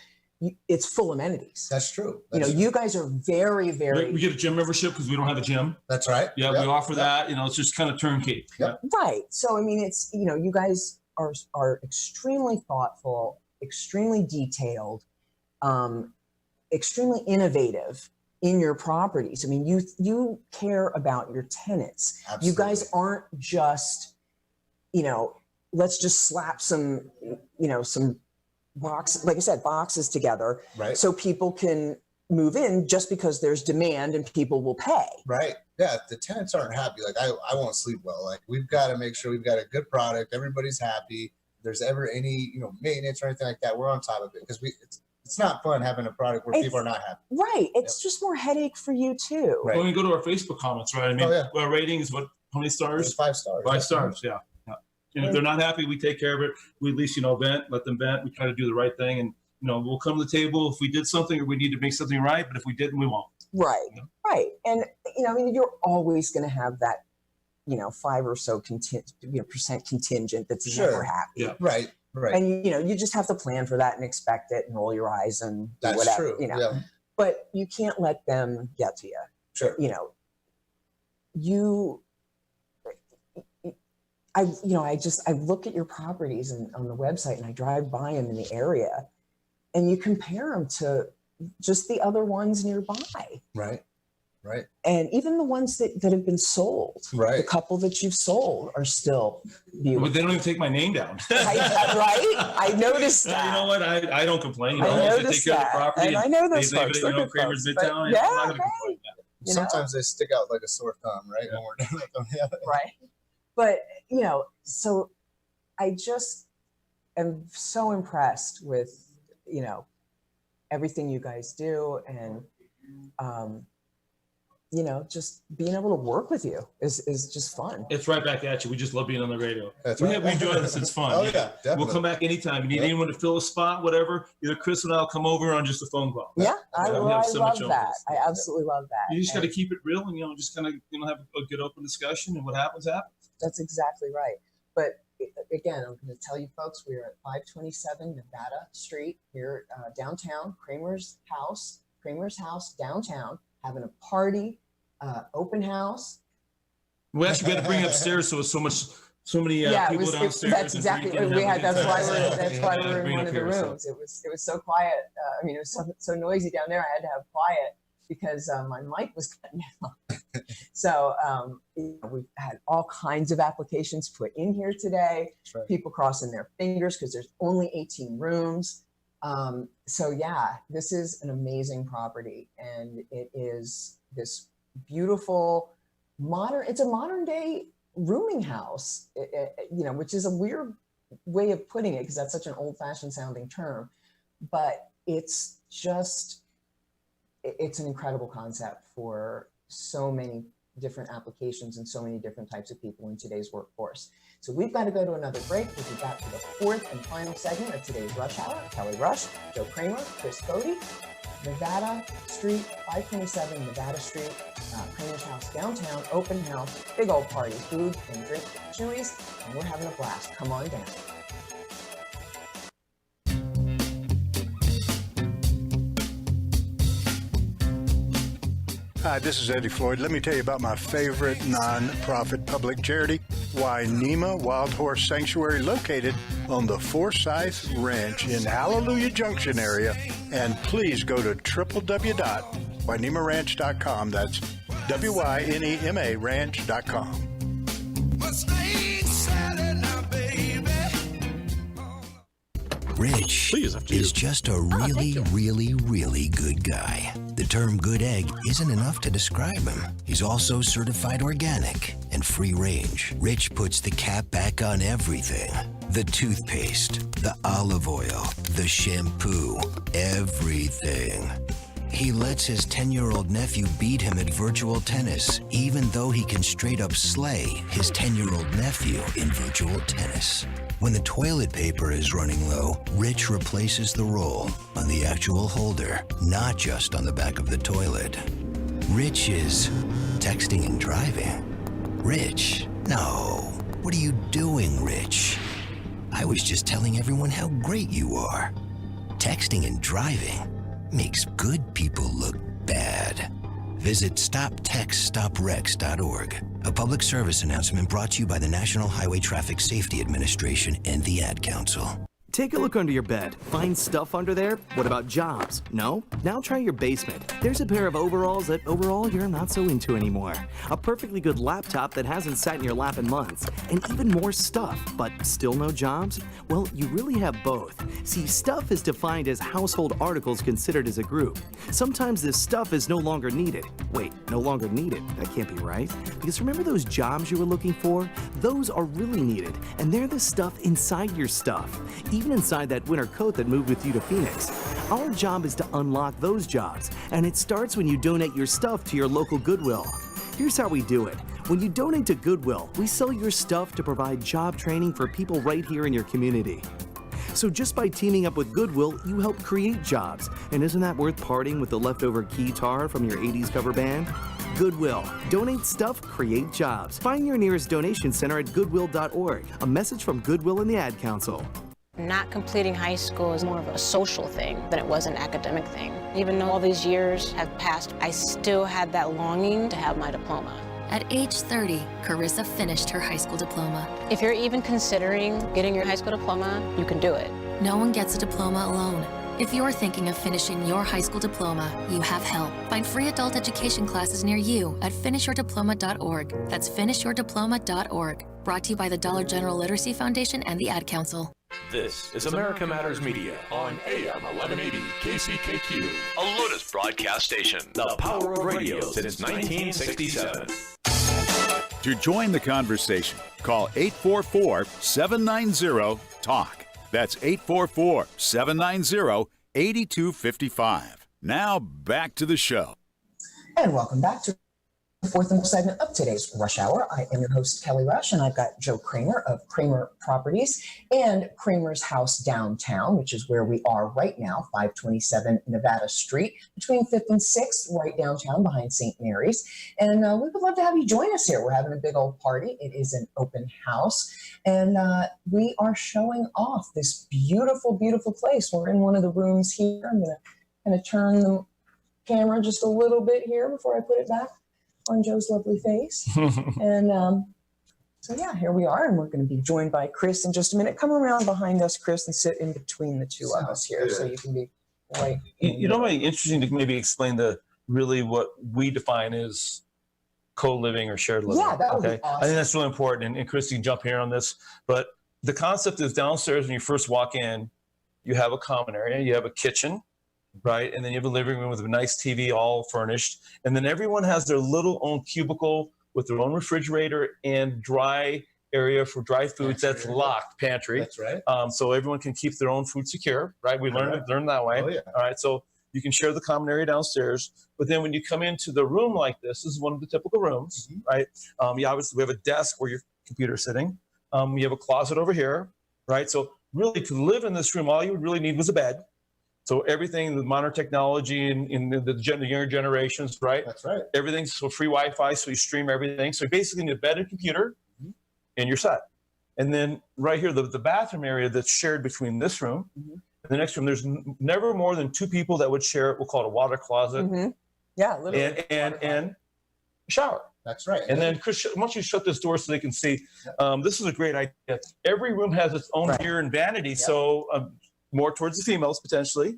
it's full amenities. That's true. You guys are very, very We get a gym membership because we don't have a gym. That's right. Yeah, we offer that. It's just kind of turnkey. Yep. right. So I mean, it's you guys are extremely thoughtful, extremely detailed, extremely innovative in your properties. I mean, you care about your tenants. Absolutely. You guys aren't just, let's just slap some boxes together, right? So people can move in just because there's demand and people will pay. Right. Yeah. If the tenants aren't happy, like I won't sleep well. Like we've got to make sure we've got a good product. Everybody's happy. If there's ever any, maintenance or anything like that, we're on top of it because it's not fun having a product where people are not happy. Right. It's just more headache for you too. Right. When you go to our Facebook comments, right? I mean, our rating is how many stars? 5 stars. 5 stars, yeah. And if they're not happy, we take care of it. We at least, vent, let them vent. We try to do the right thing. And, we'll come to the table if we did something or we need to make something right. But if we didn't, we won't. Right. Right. And, you're always going to have that, 5 or so percent contingent that's never happy. Yeah. Right. Right. And, you just have to plan for that and expect it and roll your eyes and do That's whatever, true. Yeah. But you can't let them get to you. Sure. I look at your properties on the website, and I drive by them in the area, and you compare them to just the other ones nearby. Right. And even the ones that have been sold, right? The couple that you've sold are still beautiful. But they don't even take my name down. Right? I noticed that. You know what? I don't complain. I they noticed take care that. of the property. And I know those they folks. live They're in, good Kramer's folks, but Midtown. yeah, I'm not gonna right. complain. You Sometimes they stick out like a sore thumb, right? When we're doing it. Right. But, so I just am so impressed with, everything you guys do. And, just being able to work with you is just fun. It's right back at you. We just love being on the radio. That's we right. have enjoyed this. It's fun. Oh, yeah, definitely. We'll come back anytime. You need anyone to fill a spot, whatever. Either Chris and I'll come over on just a phone call. Yeah, I love on that. this. I absolutely love that. You just got to keep it real and, just kind of, have a good open discussion, and what happens, happens. That's exactly right. But again, I'm going to tell you folks, we are at 527 Nevada Street here downtown, Kramer's House downtown, having a party, open house. We actually got to bring upstairs, so it's so many people downstairs. That's exactly what we had. That's why we're in one of the rooms. It was so quiet. It was so noisy down there. I had to have quiet because my mic was cutting out. So we've had all kinds of applications put in here today. Right. People crossing their fingers because there's only 18 rooms. So yeah, this is an amazing property, and it is this beautiful it's a modern day rooming house, which is a weird way of putting it because that's such an old fashioned sounding term, but it's an incredible concept for so many different applications and so many different types of people in today's workforce. So we've got to go to another break because we got to the fourth and final segment of today's Rush Hour. Kelly Rush, Joe Kramer, Chris Cody, Nevada Street, 527 Nevada Street, Kramer's House downtown, open house, big old party, food and drink opportunities, and we're having a blast. Come on down. Hi, this is Eddie Floyd. Let me tell you about my favorite non-profit public charity, Wainema Wild Horse Sanctuary, located on the Forsyth Ranch in Hallelujah Junction area. And please go to www.wainemaranch.com. That's WYNEMA ranch.com. Rich is just a really, really good guy. The term good egg isn't enough to describe him. He's also certified organic and free range. Rich puts the cap back on everything. The toothpaste, the olive oil, the shampoo, everything. He lets his 10-year-old nephew beat him at virtual tennis, even though he can straight up slay his 10-year-old nephew in virtual tennis. When the toilet paper is running low, Rich replaces the roll on the actual holder, not just on the back of the toilet. Rich is texting and driving. Rich, no. What are you doing, Rich? I was just telling everyone how great you are. Texting and driving makes good people look bad. Visit StopTextStopWrecks.org. A public service announcement brought to you by the National Highway Traffic Safety Administration and the Ad Council. Take a look under your bed. Find stuff under there? What about jobs? No? Now try your basement. There's a pair of overalls that overall you're not so into anymore. A perfectly good laptop that hasn't sat in your lap in months. And even more stuff, but still no jobs? Well, you really have both. See, stuff is defined as household articles considered as a group. Sometimes this stuff is no longer needed. Wait, no longer needed? That can't be right. Because remember those jobs you were looking for? Those are really needed, and they're the stuff inside your stuff. Even inside that winter coat that moved with you to Phoenix. Our job is to unlock those jobs, and it starts when you donate your stuff to your local Goodwill. Here's how we do it. When you donate to Goodwill, we sell your stuff to provide job training for people right here in your community. So just by teaming up with Goodwill, you help create jobs. And isn't that worth parting with the leftover guitar from your 80s cover band? Goodwill. Donate stuff, create jobs. Find your nearest donation center at goodwill.org. A message from Goodwill and the Ad Council. Not completing high school is more of a social thing than it was an academic thing. Even though all these years have passed, I still had that longing to have my diploma. At age 30, Carissa finished her high school diploma. If you're even considering getting your high school diploma, you can do it. No one gets a diploma alone. If you're thinking of finishing your high school diploma, you have help. Find free adult education classes near you at finishyourdiploma.org. That's finishyourdiploma.org. Brought to you by the Dollar General Literacy Foundation and the Ad Council. This is America Matters Media on AM 1180 KCKQ, a Lotus broadcast station. The power of radio since 1967. To join the conversation, call 844-790-TALK. That's 844-790-8255. Now back to the show. And welcome back to the fourth and segment of today's Rush Hour. I am your host, Kelly Rush, and I've got Joe Kramer of Kramer Properties and Kramer's House downtown, which is where we are right now, 527 Nevada Street, between 5th and 6th, right downtown behind St. Mary's. And we would love to have you join us here. We're having a big old party. It is an open house, and we are showing off this beautiful, beautiful place. We're in one of the rooms here. I'm going to kind of turn the camera just a little bit here before I put it back on Joe's lovely face. And so yeah, here we are, and we're going to be joined by Chris in just a minute. Come around behind us, Chris, and sit in between the two of us here, so you can be right. You know, maybe interesting to maybe explain really what we define as co-living or shared living. Yeah, that would be awesome. I think that's really important, and Chris, you can jump here on this. But the concept is downstairs when you first walk in, you have a common area, you have a kitchen, right? And then you have a living room with a nice TV, all furnished. And then everyone has their little own cubicle with their own refrigerator and dry area for dry foods that's locked, pantry. That's right. So everyone can keep their own food secure, right? We learned that way. Oh, yeah. All right. So you can share the common area downstairs. But then when you come into the room like this is one of the typical rooms, right? You obviously, we have a desk where your computer is sitting. You have a closet over here, right? So really to live in this room, all you would really need was a bed. So everything, the modern technology in the younger generations, right? That's right. Everything's so free Wi-Fi, so you stream everything. So basically you need a bed and computer and you're set. And then right here, the bathroom area that's shared between this room and the next room, there's never more than two people that would share it. We'll call it a water closet. Yeah, literally. And a shower. That's right. And then Chris, once you shut this door so they can see, this is a great idea. Every room has its own mirror and vanity. Yep. So more towards the females potentially.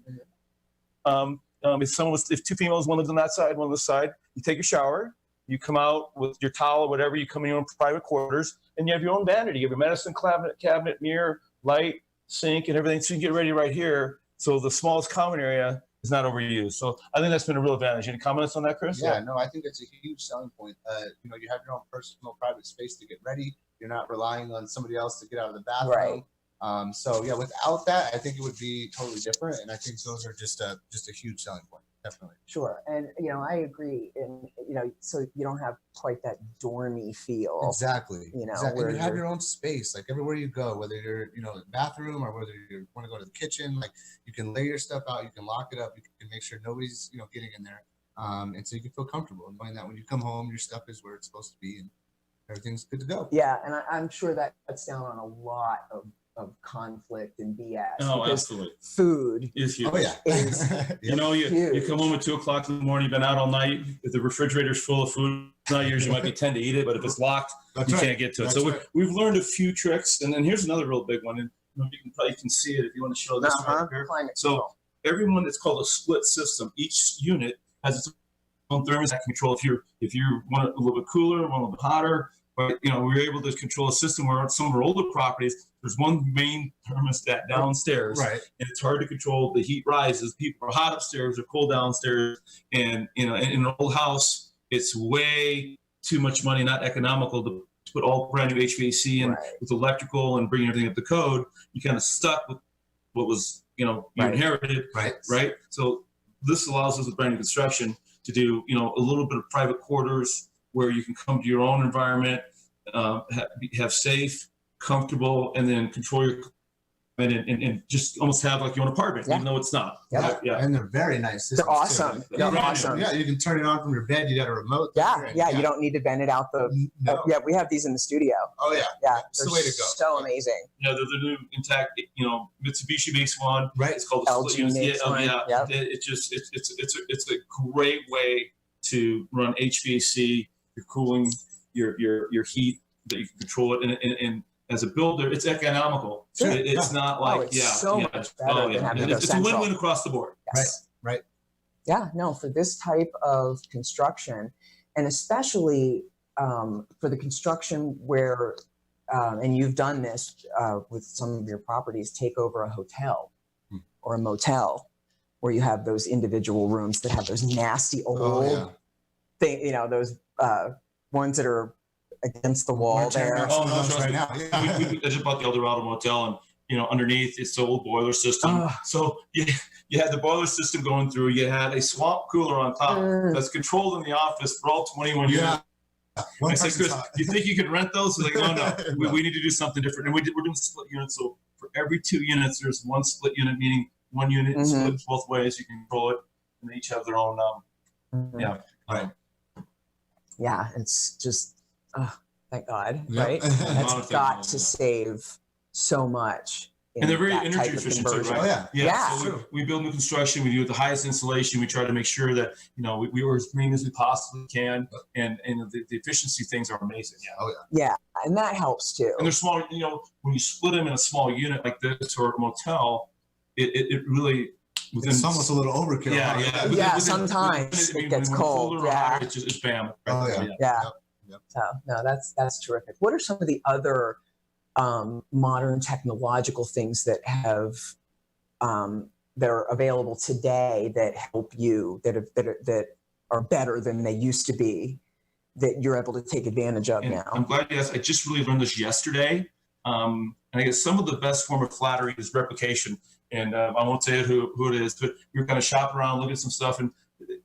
If two females, one lives on that side, one on this side, you take a shower, you come out with your towel or whatever, you come in your own private quarters, and you have your own vanity. You have your medicine cabinet, mirror, light, sink, and everything. So you can get ready right here. So the smallest common area is not overused. So I think that's been a real advantage. Any comments on that, Chris? Yeah, no, I think it's a huge selling point. You have your own personal private space to get ready. You're not relying on somebody else to get out of the bathroom. Right. So yeah, without that, I think it would be totally different. And I think those are just a huge selling point. Definitely. Sure. And, I agree. And, so you don't have quite that dormy feel. Exactly. Exactly. Where you have your own space, like everywhere you go, whether you're, in the bathroom or whether you want to go to the kitchen, like you can lay your stuff out, you can lock it up, you can make sure nobody's, getting in there. And so you can feel comfortable knowing that when you come home, your stuff is where it's supposed to be and everything's good to go. Yeah. And I'm sure that cuts down on a lot of conflict and BS. Oh, absolutely. Food is huge. Oh, yeah. You come home at 2:00 in the morning, you've been out all night. If the refrigerator's full of food, it's not yours, you might be 10 to eat it, but if it's locked, can't get to it. So we've learned a few tricks. And then here's another real big one. And you can see it if you want to show this right here. So everyone, it's called a split system. Each unit has its own thermostat control. If you want it a little bit cooler, want a little bit hotter, but we're able to control a system where some of our older properties, there's one main thermostat downstairs, right? And it's hard to control. The heat rises. People are hot upstairs or cold downstairs, and in an old house, it's way too much money, not economical to put all brand new HVAC in with electrical and bring everything up to code. You kind of stuck with what was you inherited, right? So this allows us with brand new construction to do a little bit of private quarters where you can come to your own environment, have safe, comfortable, and then control your and just almost have like your own apartment, even though it's not. Yeah. And they're very nice. They're awesome. They're awesome. Yeah, you can turn it on from your bed. You got a remote. Yeah, you don't need to vent it out yeah, we have these in the studio. Oh yeah. Yeah, it's the way to go. So amazing. Yeah, they're the new intact. Mitsubishi makes one. Right. It's called the LG makes one. It's a great way to run HVAC your cooling, your heat, that you can control it. And as a builder, it's economical. Sure. It's not like, it's so much better than having to go It's a central. win-win across the board. Yes. Right. Yeah, no, for this type of construction, and especially for the construction where, and you've done this with some of your properties, take over a hotel or a motel where you have those individual rooms that have those nasty old thing, you know, those ones that are against the wall there. Oh, no, trust me. I just bought the Eldorado Motel, and underneath it's the old boiler system. So you had the boiler system going through. You had a swamp cooler on top that's controlled in the office for all 21 units. I said, Chris, do you think you could rent those? He's like, no. We need to do something different. And we're doing split units. So for every 2 units, there's one split unit, meaning one unit is split both ways. You can control it, and they each have their own. Yeah, it's just, thank God, right? That's got to save so much. And they're very that energy type of efficient too, conversion. right? So we build new construction. We do it the highest insulation. We try to make sure that we were as green as we possibly can, and the efficiency things are amazing. Yeah, and that helps too. And they're small. When you split them in a small unit like this or a motel, it really it's almost a little overkill. Yeah, sometimes it gets cold. Yeah, it's bam. Yeah. So no, that's terrific. What are some of the other modern technological things that have that are available today that help you, that are better than they used to be, that you're able to take advantage of now? I'm glad you asked. I just really learned this yesterday. And I guess some of the best form of flattery is replication. And I won't say who it is, but we were kind of shopping around, looking at some stuff, and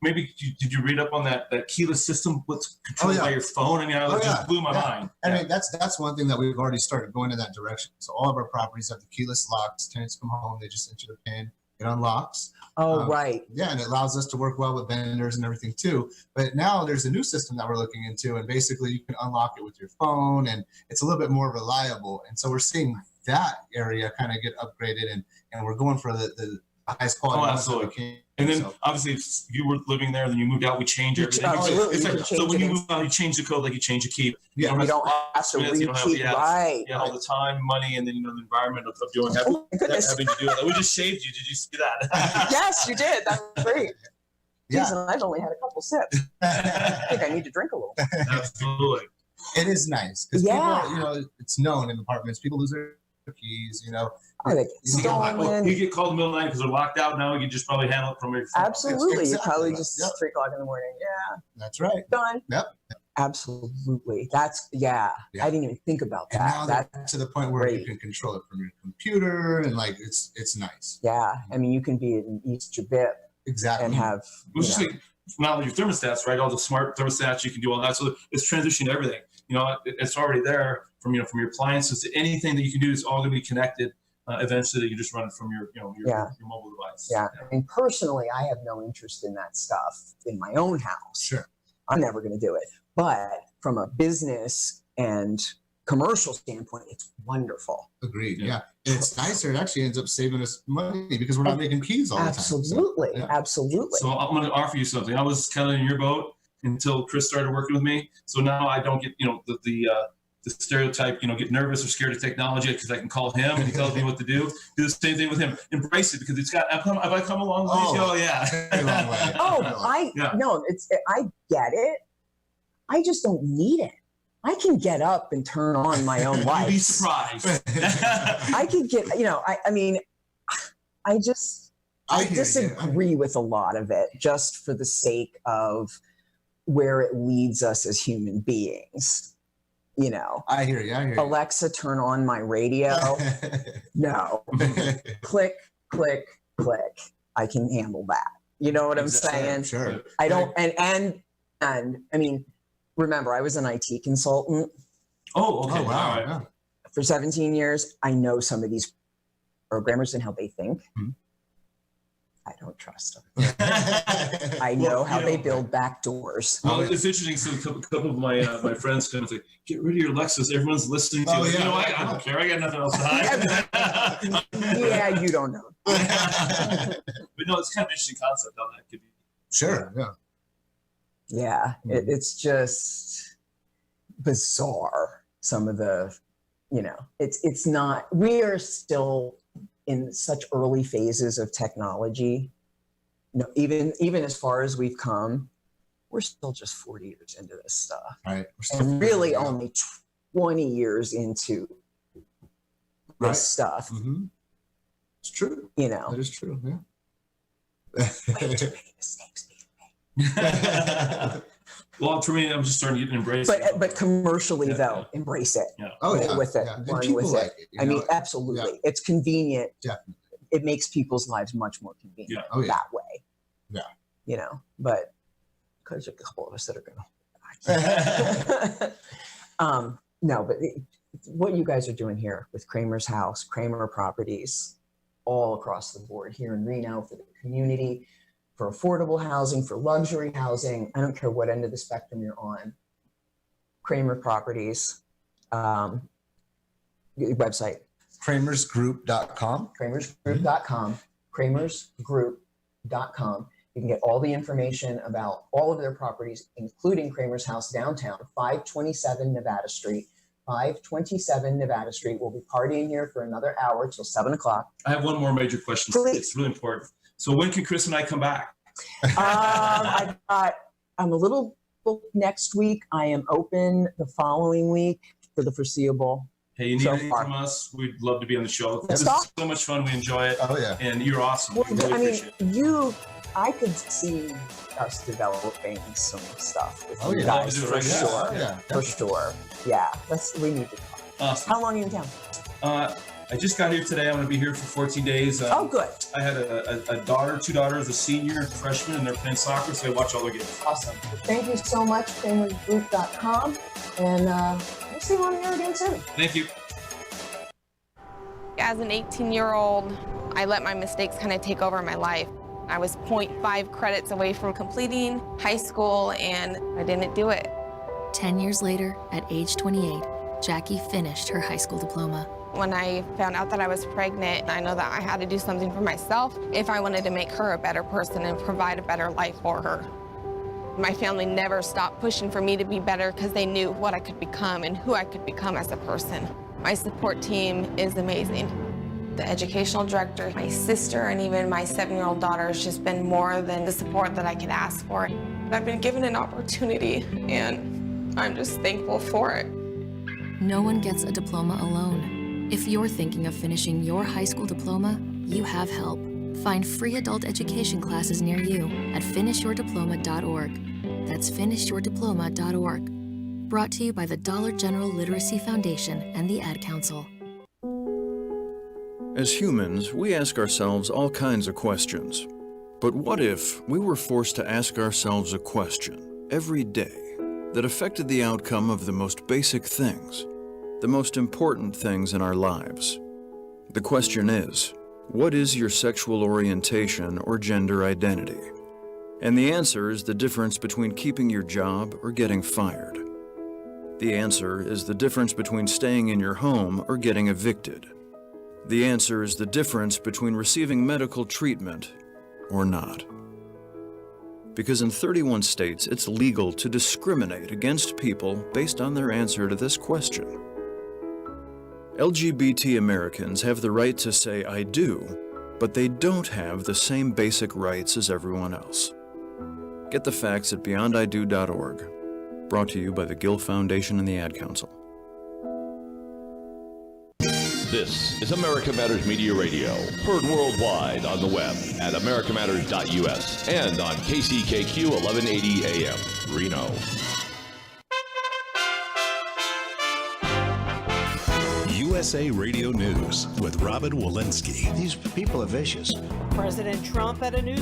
maybe did you read up on that keyless system? What's controlled by your phone? I mean, it just blew my mind. I mean, that's one thing that we've already started going in that direction. So all of our properties have the keyless locks. Tenants come home, they just enter the PIN, it unlocks. Right. Yeah, and it allows us to work well with vendors and everything too. But now there's a new system that we're looking into, and basically you can unlock it with your phone, and it's a little bit more reliable. And so we're seeing that area kind of get upgraded, and we're going for the highest quality. Absolutely. And then obviously, if you were living there, then you moved out, we changed everything. Absolutely. So when you move out, you change the code like you change the key. You don't have to rekey, right? Yeah, all the time, money, and then the environment of doing having to do that. We just shaved you. Did you see that? Yes, you did. That's great. Yeah. Jeez, and I've only had a couple sips. I think I need to drink a little. Absolutely. It is nice because people, it's known in apartments, people lose their keys, they get stolen. You get called in the middle of the night because they're locked out now. You just probably handle it from your phone. Absolutely. You probably just 3 o'clock in the morning. Yeah. That's right. Done. Yep. Absolutely. That's, I didn't even think about that. And now that's to the point where you can control it from your computer, and like it's nice. Yeah. I mean, you can be in East Jabip. Exactly. And have, not only your thermostats, right? All the smart thermostats, you can do all that. So it's transitioning everything. It's already there from your appliances to anything that you can do. It's all going to be connected. Eventually, you just run it from your mobile device. Yeah. I mean, personally, I have no interest in that stuff in my own house. Sure. I'm never going to do it. But from a business and commercial standpoint, it's wonderful. Agreed. Yeah. And it's nicer. It actually ends up saving us money because we're not making keys all the time. Absolutely. Absolutely. So I'm going to offer you something. I was kind of in your boat until Chris started working with me. So now I don't get, the stereotype, get nervous or scared of technology because I can call him and he tells me what to do. Do the same thing with him. Embrace it because have I come a long way? Oh yeah. I get it. I just don't need it. I can get up and turn on my own lights. You'd be surprised. I could get, I disagree with a lot of it just for the sake of where it leads us as human beings. I hear you. Alexa, turn on my radio. No. Click, click, click. I can handle that. You know what I'm saying? Sure. I don't, and I mean, remember, I was an IT consultant. Oh, okay. Oh, wow. Yeah. For 17 years. I know some of these programmers and how they think. Mm-hmm. I don't trust them. I know how they build back doors. Well, it's interesting. So a couple of my friends come and say, "Get rid of your Lexus. Everyone's listening to you." I don't care. I got nothing else to hide. Yeah, you don't know. But no, it's kind of an interesting concept how that could be. Sure. Yeah. Yeah, it's just bizarre. Some of the, it's not, we are still in such early phases of technology. Even as far as we've come, we're still just 40 years into this stuff. Right. And really only 20 years into this stuff. Mm-hmm. It's true. That is true. Yeah. Way too many mistakes being made. Well, for me, I'm just starting to embrace it. But commercially, though, embrace it. Yeah. Oh, yeah. With it, Yeah. And run people with like it. it, I mean, absolutely. It's convenient. Definitely. It makes people's lives much more convenient that way. Yeah. But because there's a couple of us that are going to. No, but what you guys are doing here with Kramer's House, Kramer Properties, all across the board here in Reno for the community, for affordable housing, for luxury housing. I don't care what end of the spectrum you're on. Kramer Properties, website. KramersGroup.com. KramersGroup.com. KramersGroup.com. You can get all the information about all of their properties, including Kramer's House downtown, 527 Nevada Street. 527 Nevada Street. We'll be partying here for another hour till 7 o'clock. I have one more major question. Please. It's really important. So when can Chris and I come back? I'm a little booked next week. I am open the following week for the foreseeable. Hey, you need so anything far. from us? We'd love to be on the show. Let's This talk. is so much fun. We enjoy it. Oh, yeah. And you're awesome. Well, We really I mean, appreciate it. I could see us developing some stuff with Oh, you yeah. guys We'll do for it right sure. now. Yeah. For sure. Yeah. We need to talk. Awesome. How long are you in town? I just got here today. I'm going to be here for 14 days. Oh, good. I had a daughter, 2 daughters, a senior and freshman, and they're playing soccer, so I watch all their games. Awesome. Thank you so much, KramersGroup.com. And we'll see you on the air again soon. Thank you. As an 18-year-old, I let my mistakes kind of take over my life. I was 0.5 credits away from completing high school, and I didn't do it. 10 years later, at age 28, Jackie finished her high school diploma. When I found out that I was pregnant, I know that I had to do something for myself if I wanted to make her a better person and provide a better life for her. My family never stopped pushing for me to be better because they knew what I could become and who I could become as a person. My support team is amazing. The educational director, my sister, and even my 7-year-old daughter has just been more than the support that I could ask for. I've been given an opportunity, and I'm just thankful for it. No one gets a diploma alone. If you're thinking of finishing your high school diploma, you have help. Find free adult education classes near you at finishyourdiploma.org. That's finishyourdiploma.org. Brought to you by the Dollar General Literacy Foundation and the Ad Council. As humans, we ask ourselves all kinds of questions. But what if we were forced to ask ourselves a question every day that affected the outcome of the most basic things, the most important things in our lives? The question is, what is your sexual orientation or gender identity? And the answer is the difference between keeping your job or getting fired. The answer is the difference between staying in your home or getting evicted. The answer is the difference between receiving medical treatment or not. Because in 31 states, it's legal to discriminate against people based on their answer to this question. LGBT Americans have the right to say I do, but they don't have the same basic rights as everyone else. Get the facts at beyondido.org. Brought to you by the Gill Foundation and the Ad Council. This is America Matters Media Radio, heard worldwide on the web at americamatters.us and on KCKQ 1180 AM, Reno. USA Radio News with Robin Walensky. These people are vicious. President Trump at a news